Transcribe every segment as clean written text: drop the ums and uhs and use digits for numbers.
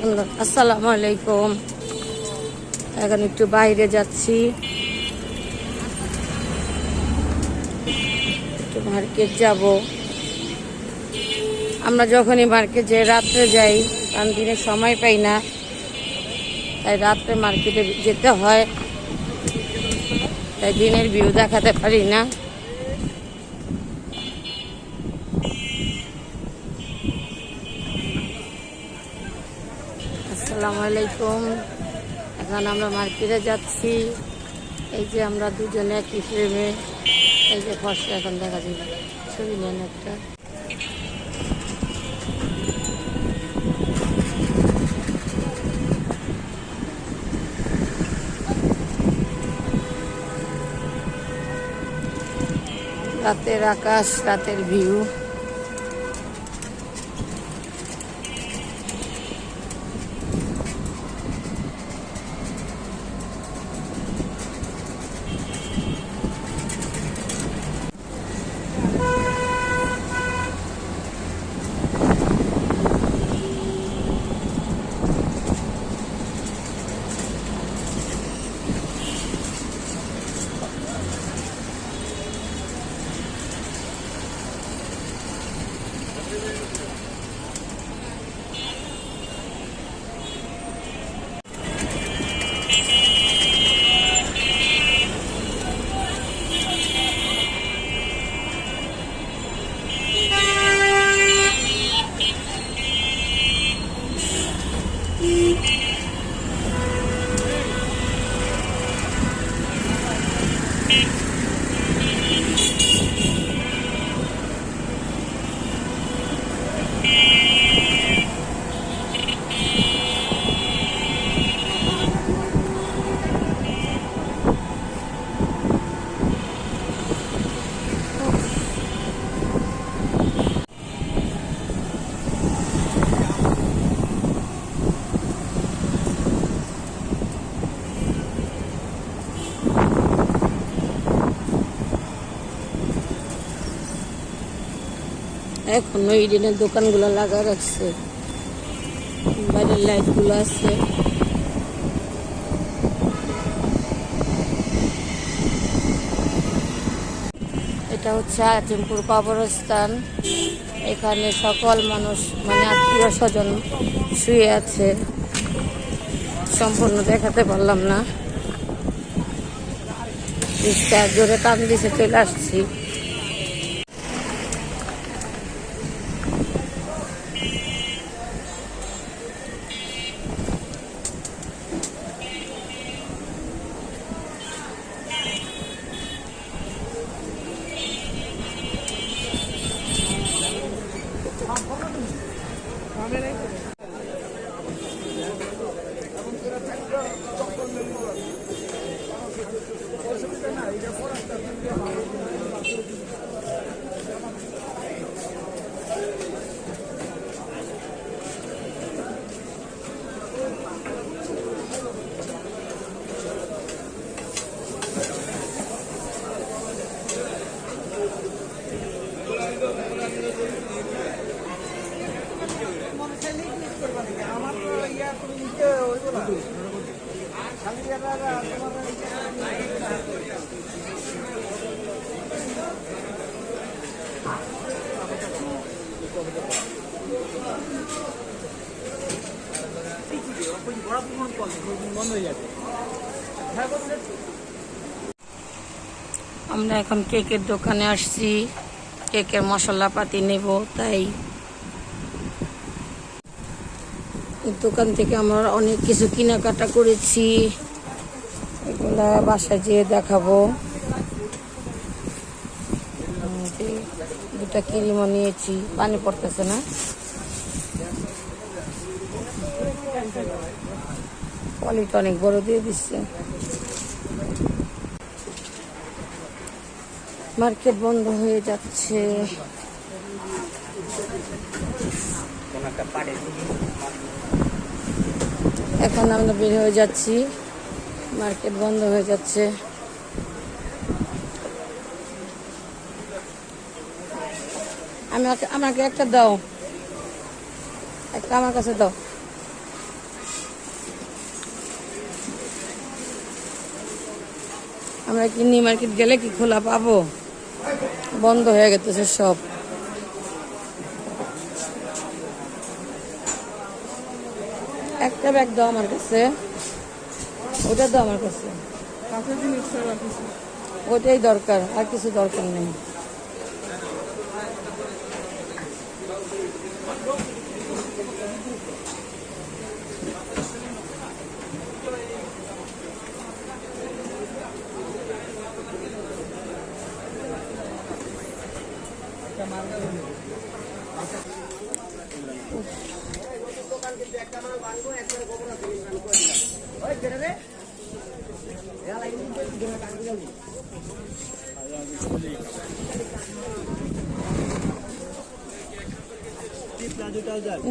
সুন্দর। আসসালামু আলাইকুম। এখন একটু বাইরে যাচ্ছি, একটু মার্কেট যাব। আমরা যখনই মার্কেট যাই রাত্রে যাই, কারণ দিনে সময় পাই না, তাই রাত্রে মার্কেটে যেতে হয়, তাই দিনের ভিউ দেখাতে পারি না। আসসালামু আলাইকুম। এখন আমরা মার্কেটে যাচ্ছি। এই যে আমরা দুজনে একই ফ্রেমে, এই যে ফর্সা এখন দেখা যাবে, ছবি নেন একটা। রাতের আকাশ, রাতের ভিউ। এখনো ইডেনের দোকানগুলো লাগা রাখছে, বাইরের লাইটগুলো আছে। এটা হচ্ছে আজিমপুর কবরস্থান। এখানে সকল মানুষ, মানে আত্মীয় স্বজন শুয়ে আছে। সম্পূর্ণ দেখাতে পারলাম না, জোরে টান দিছে, চলে আসছি। আমরা এখন কেকের দোকানে আসছি, কেকের মশলাপাতি নেব, তাই দোকান থেকে আমরা অনেক কিছু কেনাকাটা করেছি, এগুলা বাসায় যেয়ে দেখাবো। দুটা ক্রিমও নিয়েছি, পানি পড়তেছে না। পলিটা অনেক বড় দিয়ে দিচ্ছে। মার্কেট বন্ধ হয়ে যাচ্ছে। এখন আমরা বের হয়ে যাচ্ছি, মার্কেট বন্ধ হয়ে যাচ্ছে। আমাকে একটা দাও, একটা আমার কাছে দাও। আমরা কি নিউ মার্কেট গেলে কি খোলা পাবো? বন্ধ হয়ে গেছে সব। একটা ব্যাগ দাও আমার কাছে, ওটা দাও আমার কাছে, ওটাই দরকার, আর কিছু দরকার নেই।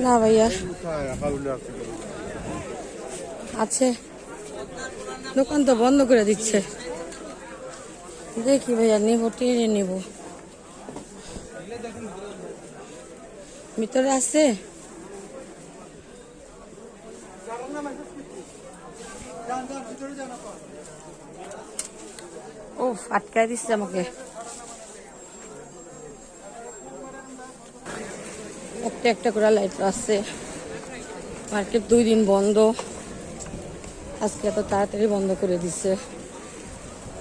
না ভাইয়া আছে, দোকান তো বন্ধ করে দিচ্ছে। দেখি ভাইয়া নিব, টেনে নিব। ভিতরে আছে? ও আটকায় দিচ্ছে আমাকে। একটা একটা করে লাইট আছে। মার্কেট 2 দিন বন্ধ, আজকে এত তাড়াতাড়ি বন্ধ করে দিচ্ছে।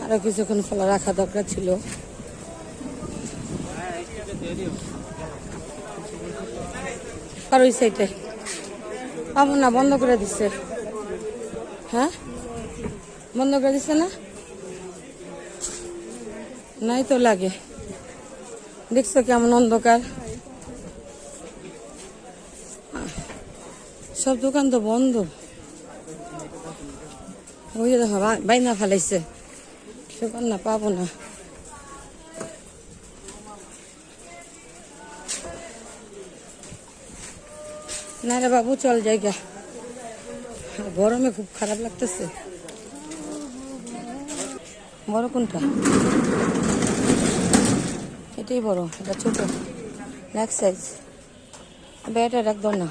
আরো কিছুক্ষণ খোলা রাখা দরকার ছিল। আর ওই সাইডে পাবো না, বন্ধ করে দিচ্ছে। হ্যাঁ বন্ধ করে দিচ্ছে না, নাই তো লাগে। দেখছো কেমন অন্ধকার, সব দোকান তো বন্ধ। ওই যে দেখো বাইনা ফেলাইছে, দোকান না পাবো না। না রে বাবু চল জায়গা, গরমে খুব খারাপ লাগতেছে। বড় কোনটা? এটাই বড়, এটা ছোট, নেক্সট সাইজ। এটা একদম না।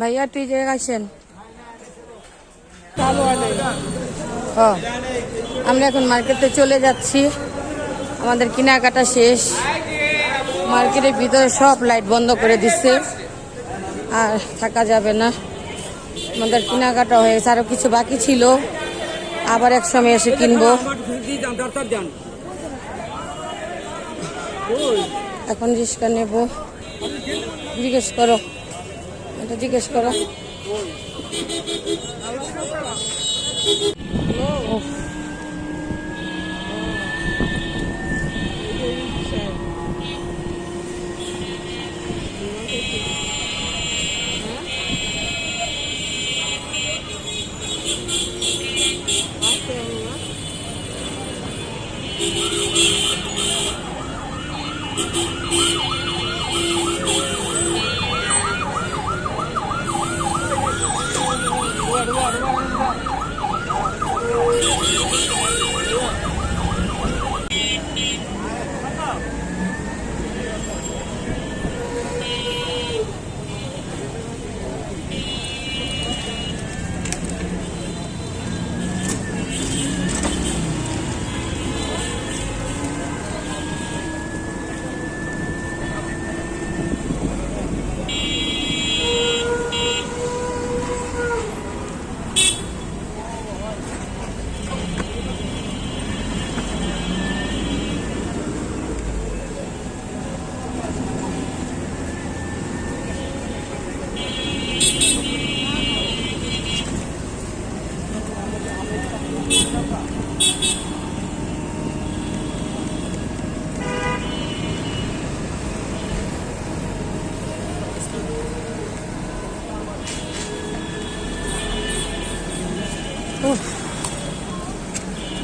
ভাইয়া তুই জায়গা আসেন। আমরা এখন মার্কেটে চলে যাচ্ছি, আমাদের কেনাকাটা শেষ। মার্কেটের ভিতরে সব লাইট বন্ধ করে দিচ্ছে, আর থাকা যাবে না। আমাদের কেনাকাটা হয়ে গেছে, আরো কিছু বাকি ছিল, আবার এক সময় এসে কিনবো। এখন রিক্সা নেব। জিজ্ঞেস করো, এটা জিজ্ঞেস করো।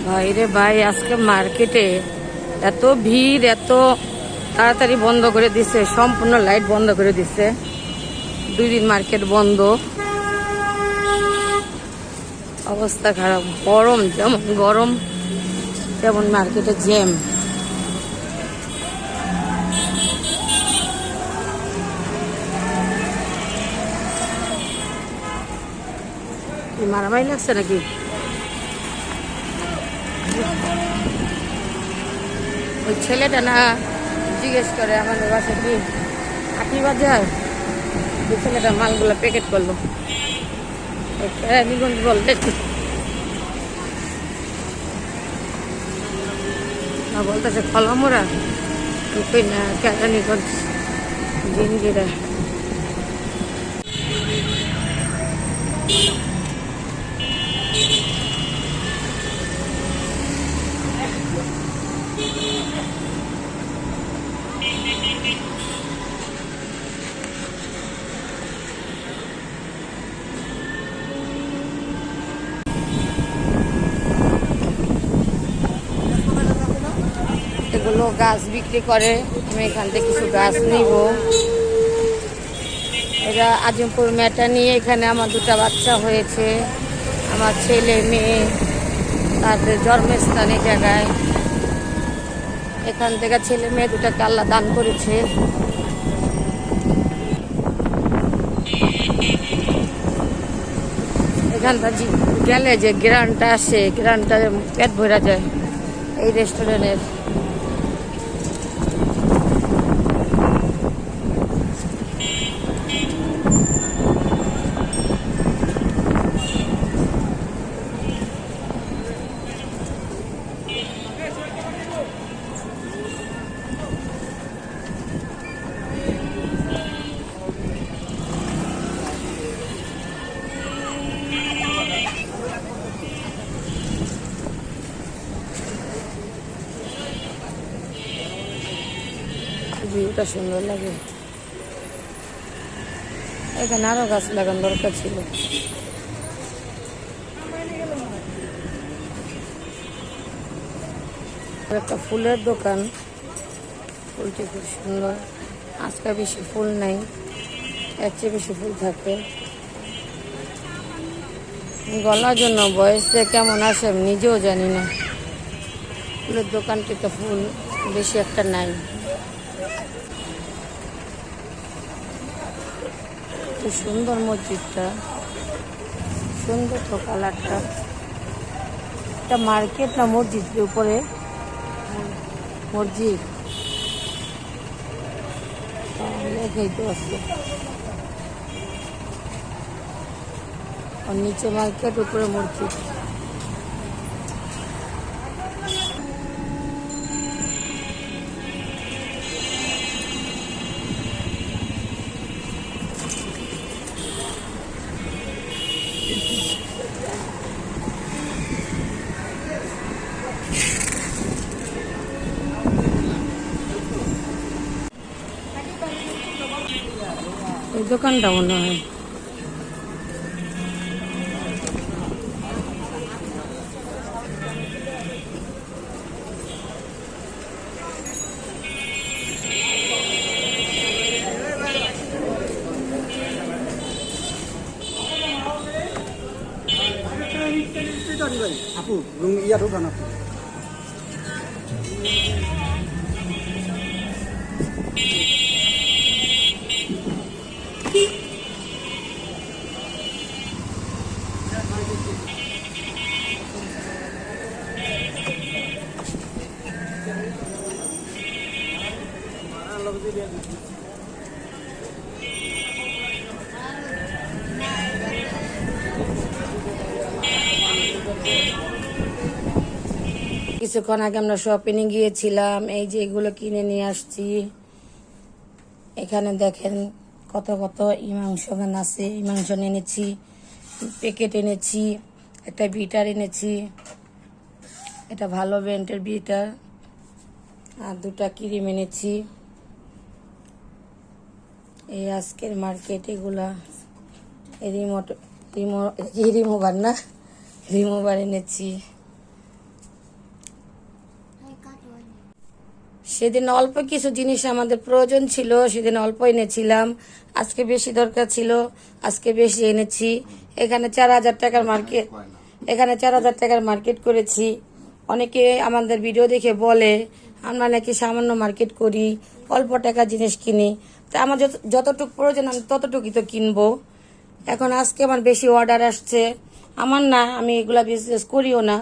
ভাই রে ভাই, আজকে মার্কেটে এত ভিড়, এত তাড়াতাড়ি বন্ধ করে দিছে, সম্পূর্ণ লাইট বন্ধ করে দিছে। 2 দিন মার্কেট বন্ধ, অবস্থা খারাপ। গরম যেমন গরম, তেমন মার্কেটে জ্যাম। কি মারামারি লাগছে নাকি? ওই ছেলেটা না জিজ্ঞেস করে আমাদের বাসায় কি আটি বাজার, ওই ছেলেটা মালগুলো প্যাকেট করলো কেরানীগঞ্জ বলতে না, বলতেছে খলামোড়া, কই না কেরানীগঞ্জ জিঞ্জিরা। এগুলো গাছ বিক্রি করে, আমি এখান থেকে কিছু গাছ নিব। এরা আজিমপুর মেটা নিয়ে এখানে আমার দুটা বাচ্চা হয়েছে, আমার ছেলে মেয়ে, তাদের জন্মস্থান এই জায়গায়। এখান থেকে ছেলে মেয়ে দুটাকে আল্লাহ দান করেছে। এখানটা গেলে যে গ্রানটা আসে, গ্রানটা পেট ভরা যায় এই রেস্টুরেন্টের। ভিউটা সুন্দর লাগে। এখানে আরো গাছ লাগানো দরকার ছিল। একটা ফুলের দোকান, ফুলটি খুব সুন্দর। আজকে বেশি ফুল নাই, এর চেয়ে বেশি ফুল থাকে। গলার জন্য বয়সে কেমন আসে আমি নিজেও জানি না। ফুলের দোকানটিতে ফুল বেশি একটা নাই। খুব সুন্দর মসজিদটা, সুন্দর তো কালারটা। এটা মার্কেট না মসজিদ? উপরে মসজিদ লেখাই তো আছে, আর নিচে মার্কেট, উপরে মসজিদ। এই দোকানটা মনে হয় আপু ইয়াত উঠান আপু। কিছুক্ষণ আগে আমরা শপিং এ গিয়েছিলাম, এই যে এগুলো কিনে নিয়ে আসছি। এখানে দেখেন কত কত মাংস এখানে আছে। মাংস এনেছি, প্যাকেট এনেছি, একটা বিটার এনেছি, এটা ভালো ব্র্যান্ডের বিটার, আর দুটা ক্রিম এনেছি। এই আজকের মার্কেট এগুলা। রিমুভার না, রিমুভার এনেছি। সেদিন অল্প কিছু জিনিস আমাদের প্রয়োজন ছিল, সেদিন অল্প এনেছিলাম। আজকে বেশি দরকার ছিল, আজকে বেশি এনেছি। এখানে 4,000 টাকার মার্কেট, এখানে 4,000 টাকার মার্কেট করেছি। অনেকে আমাদের ভিডিও দেখে বলে আমরা নাকি সামান্য মার্কেট করি, অল্প টাকা জিনিস কিনি। তা আমার যতটুকু প্রয়োজন আমি ততটুকুই তো কিনবো। এখন আজকে আমার বেশি অর্ডার আসছে, আমার না, আমি এগুলা বিজনেস করিও না,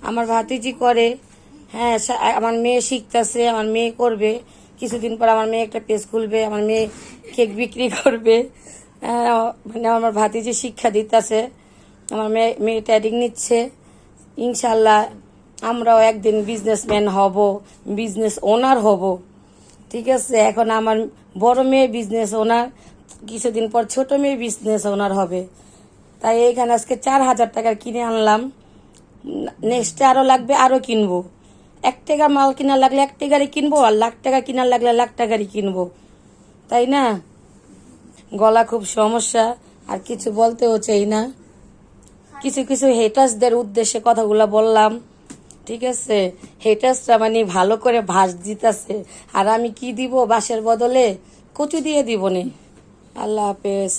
আমার ভাতিজি করে। হ্যাঁ, আমার মেয়ে শিখতেছে, আমার মেয়ে করবে, কিছুদিন পর আমার মেয়ে একটা পেজ খুলবে, আমার মেয়ে কেক বিক্রি করবে। মানে আমার ভাতিজি শিক্ষা দিতেছে, আমার মেয়ে ট্রেনিং নিচ্ছে। ইনশাল্লাহ আমরাও একদিন বিজনেসম্যান হব, বিজনেস ওনার হব। ঠিক আছে, এখন আমার বড় মেয়ে বিজনেস ওনার, কিছুদিন পর ছোট মেয়ে বিজনেস ওনার হবে। তাই এইখানে আজকে 4,000 টাকার কিনে আনলাম, নেক্সটে আরও লাগবে, আরও কিনবো। 1 টাকার মাল কিনা লাগলে 1 টাকারই কিনবো, আর লাখ টাকা কিনার লাগলে লাখ টাকারই কিনবো, তাই না? গলা খুব সমস্যা, আর কিছু বলতেও চাই না। কিছু কিছু হেটার্সদের উদ্দেশ্যে কথাগুলো বললাম। ঠিক আছে, হেটার্সরা মানে ভালো করে ভাস দিতেছে, আর আমি কি দিব বাঁশের বদলে? কচু দিয়ে দিব নে। আল্লাহ হাফেজ।